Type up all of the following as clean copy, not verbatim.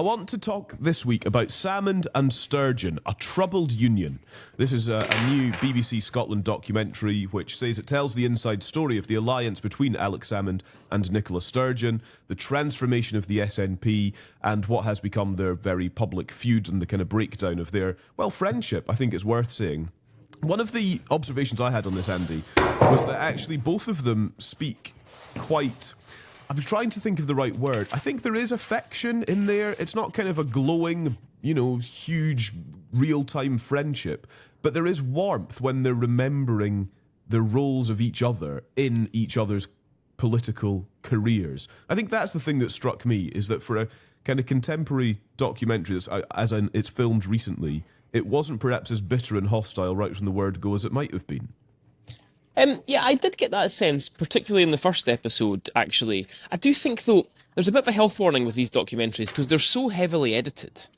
want to talk this week about Salmond and Sturgeon, a troubled union. This is a new BBC Scotland documentary which says it tells the inside story of the alliance between Alex Salmond and Nicola Sturgeon, the transformation of the SNP, and what has become their very public feud and the kind of breakdown of their, well, friendship, I think it's worth saying. One of the observations I had on this, Andy, was that actually both of them speak quite... I'm trying to think of the right word. I think there is affection in there. It's not kind of a glowing, huge real-time friendship, but there is warmth when they're remembering the roles of each other in each other's political careers. I think that's the thing that struck me, is that for a kind of contemporary documentary, as in it's filmed recently, it wasn't perhaps as bitter and hostile right from the word go as it might have been. Yeah, I did get that sense, particularly in the first episode, actually. I do think, though, there's a bit of a health warning with these documentaries because they're so heavily edited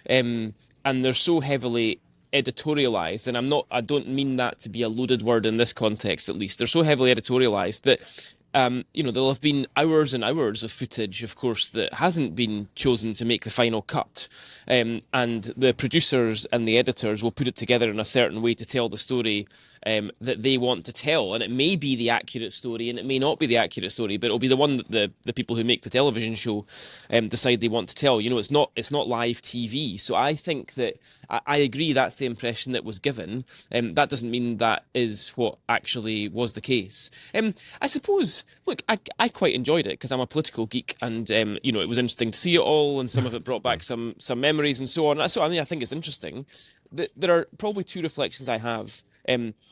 and they're so heavily editorialised, and I don't mean that to be a loaded word in this context, at least. They're so heavily editorialised that there'll have been hours and hours of footage, of course, that hasn't been chosen to make the final cut. And the producers and the editors will put it together in a certain way to tell the story that they want to tell. And it may be the accurate story and it may not be the accurate story, but it'll be the one that the people who make the television show decide they want to tell. It's not live TV. So I think that I agree that's the impression that was given. That doesn't mean that is what actually was the case. I suppose, look, I quite enjoyed it because I'm a political geek, and it was interesting to see it all, and some of it brought back some memories and so on. So I think it's interesting. There are probably two reflections I have.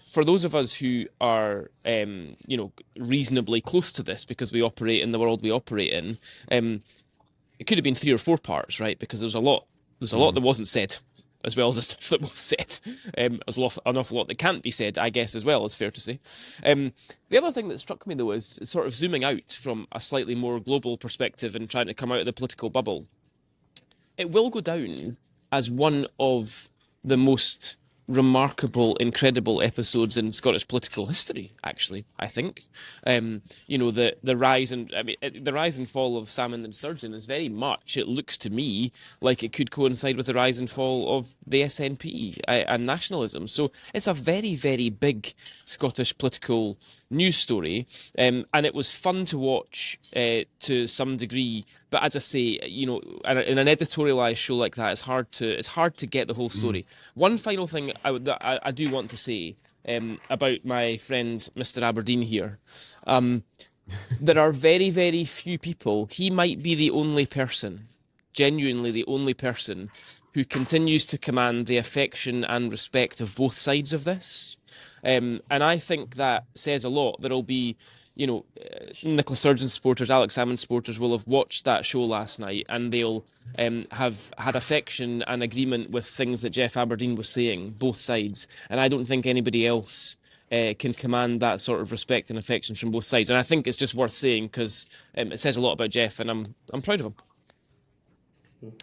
For those of us who are, reasonably close to this because we operate in the world we operate in, it could have been 3 or 4 parts, right? Because there's a lot that wasn't said, as well as the stuff that was said. There's an awful lot that can't be said, I guess, as well, is fair to say. The other thing that struck me, though, is sort of zooming out from a slightly more global perspective and trying to come out of the political bubble. It will go down as one of the most remarkable, incredible episodes in Scottish political history, actually, I think. The rise and fall of Salmond and Sturgeon is very much, it looks to me like it could coincide with the rise and fall of the SNP and nationalism. So it's a very, very big Scottish political news story, and it was fun to watch to some degree. But as I say, in an editorialised show like that, it's hard to get the whole story. One final thing I do want to say about my friend Mr. Aberdein here. There are very, very few people. He might be the only person, genuinely the only person, who continues to command the affection and respect of both sides of this. And I think that says a lot. There'll be, Nicola Sturgeon supporters, Alex Salmond supporters will have watched that show last night, and they'll have had affection and agreement with things that Geoff Aberdein was saying, both sides. And I don't think anybody else can command that sort of respect and affection from both sides. And I think it's just worth saying because it says a lot about Geoff, and I'm proud of him.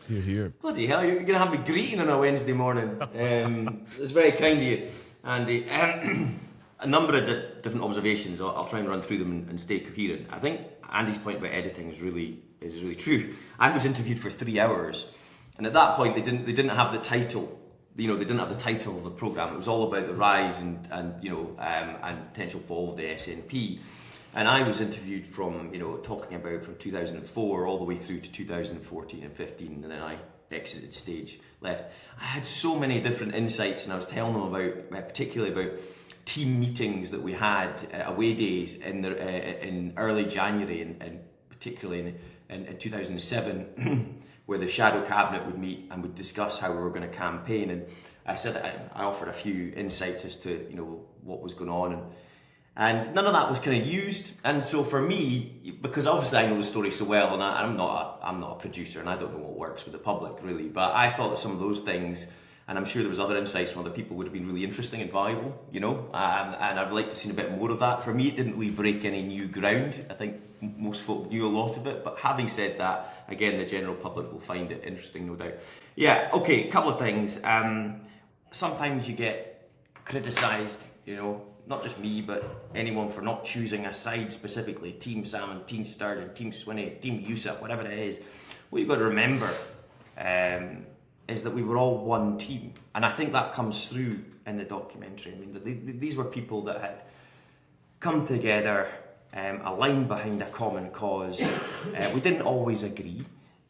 You're here. Bloody hell, you're going to have me greeting on a Wednesday morning. It's very kind of you, Andy. A number of different observations. I'll try and run through them and stay coherent. I think Andy's point about editing is really true. I was interviewed for 3 hours, and at that point they didn't have the title. They didn't have the title of the programme. It was all about the rise and potential fall of the SNP. And I was interviewed from talking about from 2004 all the way through to 2014 and 15, and then I exited stage left. I had so many different insights, and I was telling them about particularly about team meetings that we had, away days in early January, and particularly in 2007, where the shadow cabinet would meet and would discuss how we were going to campaign. And I said I offered a few insights as to what was going on, and none of that was kind of used. And so for me, because obviously I know the story so well, and I'm not a producer, and I don't know what works with the public really, but I thought that some of those things, and I'm sure there was other insights from other people, would have been really interesting and valuable, and I'd like to see a bit more of that. For me, it didn't really break any new ground. I think most folk knew a lot of it, but having said that, again, the general public will find it interesting, no doubt. Yeah, okay, a couple of things. Sometimes you get criticised, not just me, but anyone, for not choosing a side specifically, Team Salmond, Team Sturgeon, Team Swinney, Team Yousaf, whatever it is. What you've got to remember is that we were all one team, and I think that comes through in the documentary. I mean, these were people that had come together, aligned behind a common cause. We didn't always agree,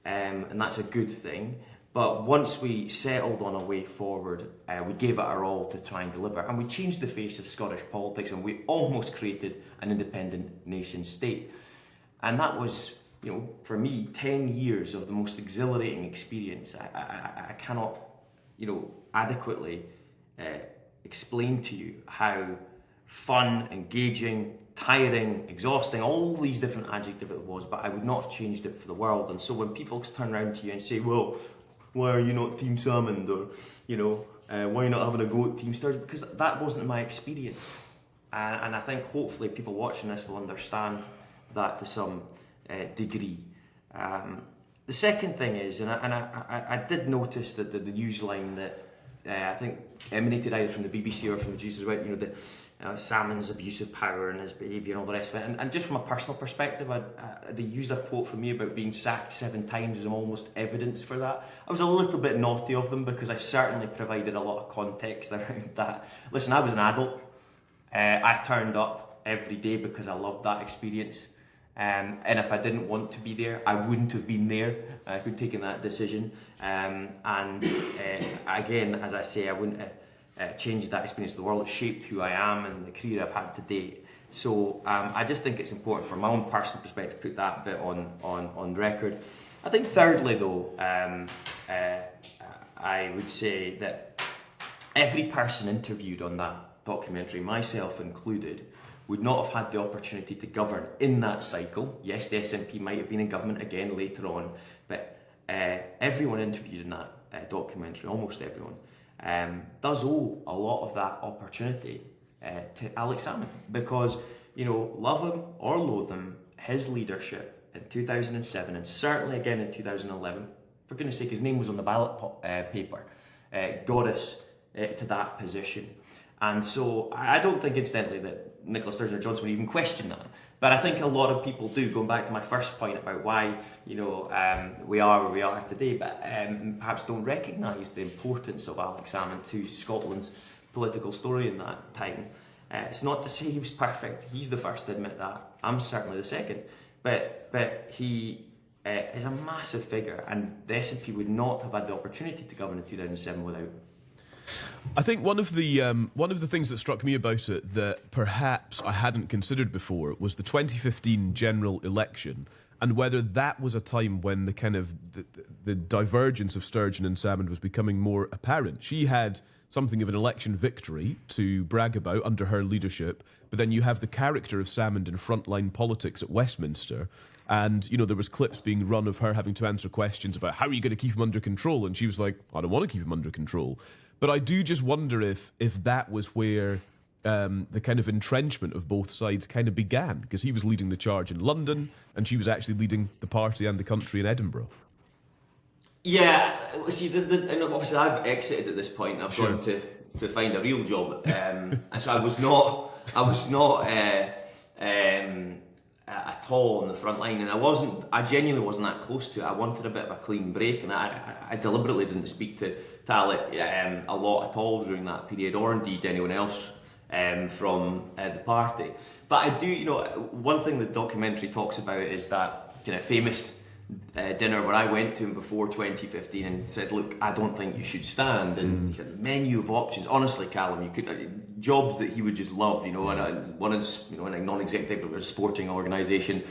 and that's a good thing. But once we settled on a way forward, we gave it our all to try and deliver, and we changed the face of Scottish politics, and we almost created an independent nation state. And that was, for me, 10 years of the most exhilarating experience. I cannot, adequately explain to you how fun, engaging, tiring, exhausting, all these different adjectives it was, but I would not have changed it for the world. And so when people turn around to you and say, well, why are you not Team Salmond, or why are you not having a go at Team Sturgeon? Because that wasn't my experience, and I think hopefully people watching this will understand that to some degree. The second thing is, and I did notice that the news line that I think emanated either from the BBC or from the producers, Salmond's abuse of power and his behaviour and all the rest of it. And just from a personal perspective, they used a quote from me about being sacked 7 times as almost evidence for that. I was a little bit naughty of them because I certainly provided a lot of context around that. Listen, I was an adult. I turned up every day because I loved that experience. And if I didn't want to be there, I wouldn't have been there. I could have taken that decision. Again, as I say, I wouldn't changed that experience. The world has shaped who I am and the career I've had to date. So I just think it's important from my own personal perspective to put that bit on record. I think thirdly though, I would say that every person interviewed on that documentary, myself included, would not have had the opportunity to govern in that cycle. Yes, the SNP might have been in government again later on, but everyone interviewed in that documentary, almost everyone, does owe a lot of that opportunity to Alex Salmond, because love him or loathe him, his leadership in 2007 and certainly again in 2011, for goodness sake, his name was on the ballot paper, got us to that position. And so I don't think incidentally that Nicola Sturgeon or Johnson would even question that, but I think a lot of people do, going back to my first point about why we are where we are today, but perhaps don't recognise the importance of Alex Salmond to Scotland's political story in that time. It's not to say he was perfect, he's the first to admit that, I'm certainly the second, but he is a massive figure, and the SNP would not have had the opportunity to govern in 2007 without him. I think one of the things that struck me about it that perhaps I hadn't considered before was the 2015 general election, and whether that was a time when the kind of the divergence of Sturgeon and Salmond was becoming more apparent. She had something of an election victory to brag about under her leadership, but then you have the character of Salmond in frontline politics at Westminster. And, there was clips being run of her having to answer questions about how are you going to keep him under control? And she was like, I don't want to keep him under control. But I do just wonder if that was where the kind of entrenchment of both sides kind of began, because he was leading the charge in London and she was actually leading the party and the country in Edinburgh. Yeah, see, and obviously I've exited at this point and I've gone to find a real job. And so I was not at all on the front line, and I genuinely wasn't that close to it. I wanted a bit of a clean break, and I deliberately didn't speak to Alec a lot at all during that period, or indeed anyone else from the party. But I do, one thing the documentary talks about is that kind of famous dinner where I went to him before 2015 and said, look, I don't think you should stand, and he had a menu of options. Honestly, Calum, you could jobs that he would just love, and one is in a non-executive or a sporting organisation,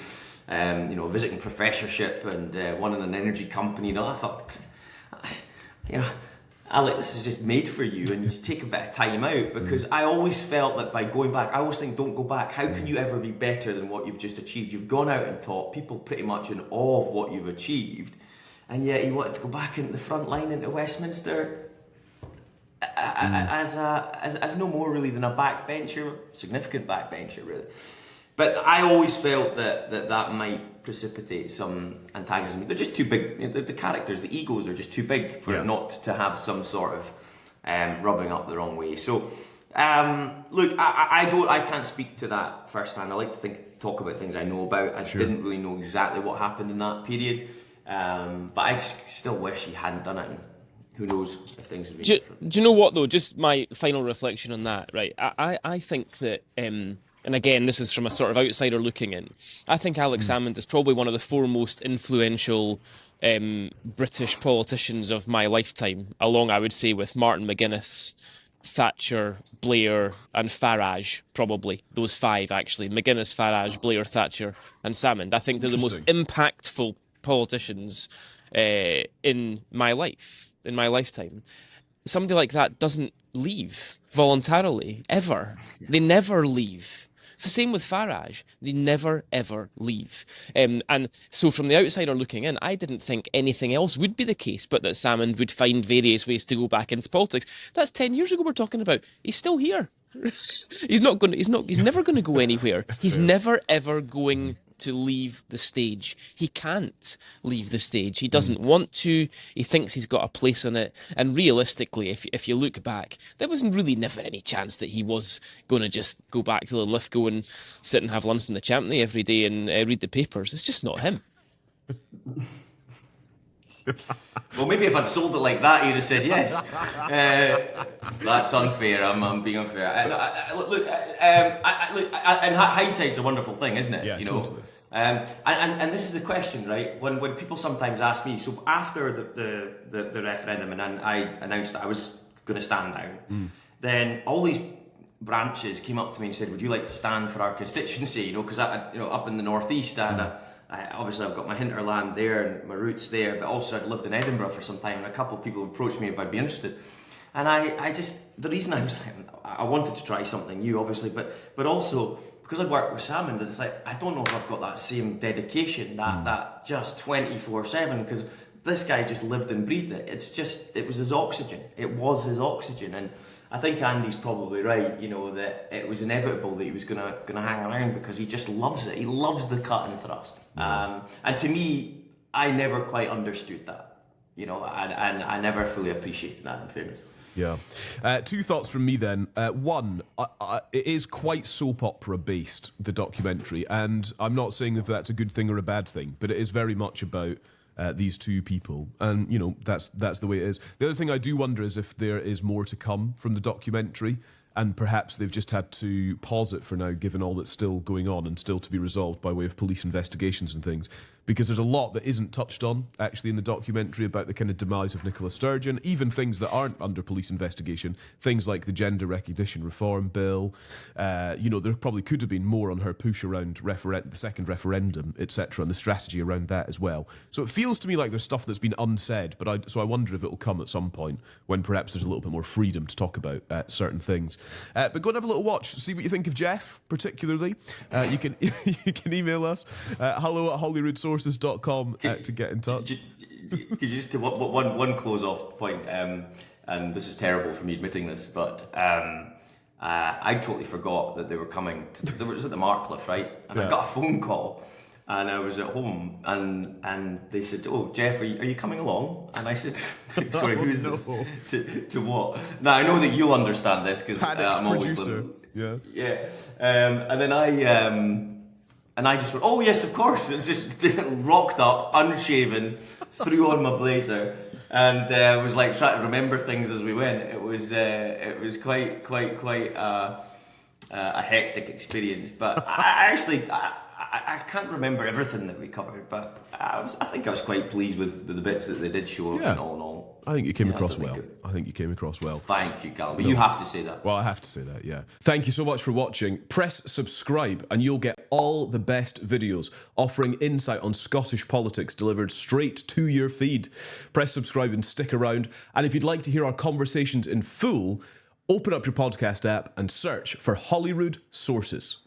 visiting professorship, and one in an energy company. I thought, Alec, this is just made for you, and you take a bit of time out, because I always felt that by going back, I always think, don't go back. How can you ever be better than what you've just achieved? You've gone out and taught people pretty much in awe of what you've achieved, and yet he wanted to go back into the front line into Westminster as no more really than a backbencher, significant backbencher really. But I always felt that might precipitate some antagonism. They're just too big. The characters, the egos are just too big for it not to have some sort of rubbing up the wrong way. So, look, I can't speak to that firsthand. I like to talk about things I know about. I didn't really know exactly what happened in that period. But I still wish he hadn't done it. And who knows if things would be different. Do you know what, though? Just my final reflection on that, right? I think that, and again, this is from a sort of outsider looking in, I think Alex Salmond is probably one of the foremost influential British politicians of my lifetime, along, I would say, with Martin McGuinness, Thatcher, Blair and Farage, probably. Those five, actually. McGuinness, Farage, Blair, Thatcher and Salmond. I think they're the most impactful politicians in my life, in my lifetime. Somebody like that doesn't leave voluntarily, ever. They never leave. It's the same with Farage. They never, ever leave. And so from the outsider looking in, I didn't think anything else would be the case, but that Salmond would find various ways to go back into politics. That's 10 years ago we're talking about. He's still here. He's never going to go anywhere. He's never, ever going to leave the stage. He can't leave the stage. He doesn't want to. He thinks he's got a place on it. And realistically, if you look back, there was really never any chance that he was going to just go back to Lithgow and sit and have lunch in the Champney every day and read the papers. It's just not him. Well, maybe if I'd sold it like that, he'd have said yes. That's unfair. I'm being unfair. Look, and hindsight's a wonderful thing, isn't it? Yeah, you know. Totally. And this is the question, right? When people sometimes ask me, so after the referendum, and then I announced that I was going to stand down, then all these branches came up to me and said, "Would you like to stand for our constituency?" You know, because up in the northeast, obviously I've got my hinterland there and my roots there, but also I'd lived in Edinburgh for some time, and a couple of people approached me if I'd be interested. And I just, the reason I was like, I wanted to try something new, obviously, but also because I'd worked with Salmond, it's like, I don't know if I've got that same dedication, that just 24/7, because this guy just lived and breathed it. It was his oxygen. It was his oxygen. And I think Andy's probably right, you know, that it was inevitable that he was gonna hang around because he just loves it. He loves the cut and thrust. And to me, I never quite understood that, you know, and I never fully appreciated that, in fairness. Yeah. Two thoughts from me then. One, it is quite soap opera based, the documentary, and I'm not saying if that's a good thing or a bad thing, but it is very much about these two people, and you know that's the way it is. The other thing I do wonder is if there is more to come from the documentary, and perhaps they've just had to pause it for now, given all that's still going on and still to be resolved by way of police investigations and things. Because there's a lot that isn't touched on, actually, in the documentary about the kind of demise of Nicola Sturgeon, even things that aren't under police investigation, things like the Gender Recognition Reform Bill. You know, there probably could have been more on her push around the second referendum, etc., and the strategy around that as well. So it feels to me like there's stuff that's been unsaid, so I wonder if it'll come at some point when perhaps there's a little bit more freedom to talk about certain things. But go and have a little watch, see what you think of Geoff, particularly. You can email us, hello@holyroodsources.com to get in touch. Just to one close off point, and this is terrible for me admitting this, but I totally forgot that they were coming. They were at the Marcliffe, right? And I got a phone call, and I was at home, and they said, "Oh, Geoff, are you coming along?" And I said, "Sorry, who's this? To what?" Now I know that you'll understand this because I'm always yeah. And then and I just went, "Oh yes, of course." It's just rocked up, unshaven, threw on my blazer, and was like trying to remember things as we went. It was quite a hectic experience. But I can't remember everything that we covered, but I think I was quite pleased with the bits that they did show. And all in all, I think you came across well. I think you came across well. Thank you, Calum. But you have to say that. Well, I have to say that, yeah. Thank you so much for watching. Press subscribe and you'll get all the best videos offering insight on Scottish politics delivered straight to your feed. Press subscribe and stick around. And if you'd like to hear our conversations in full, open up your podcast app and search for Holyrood Sources.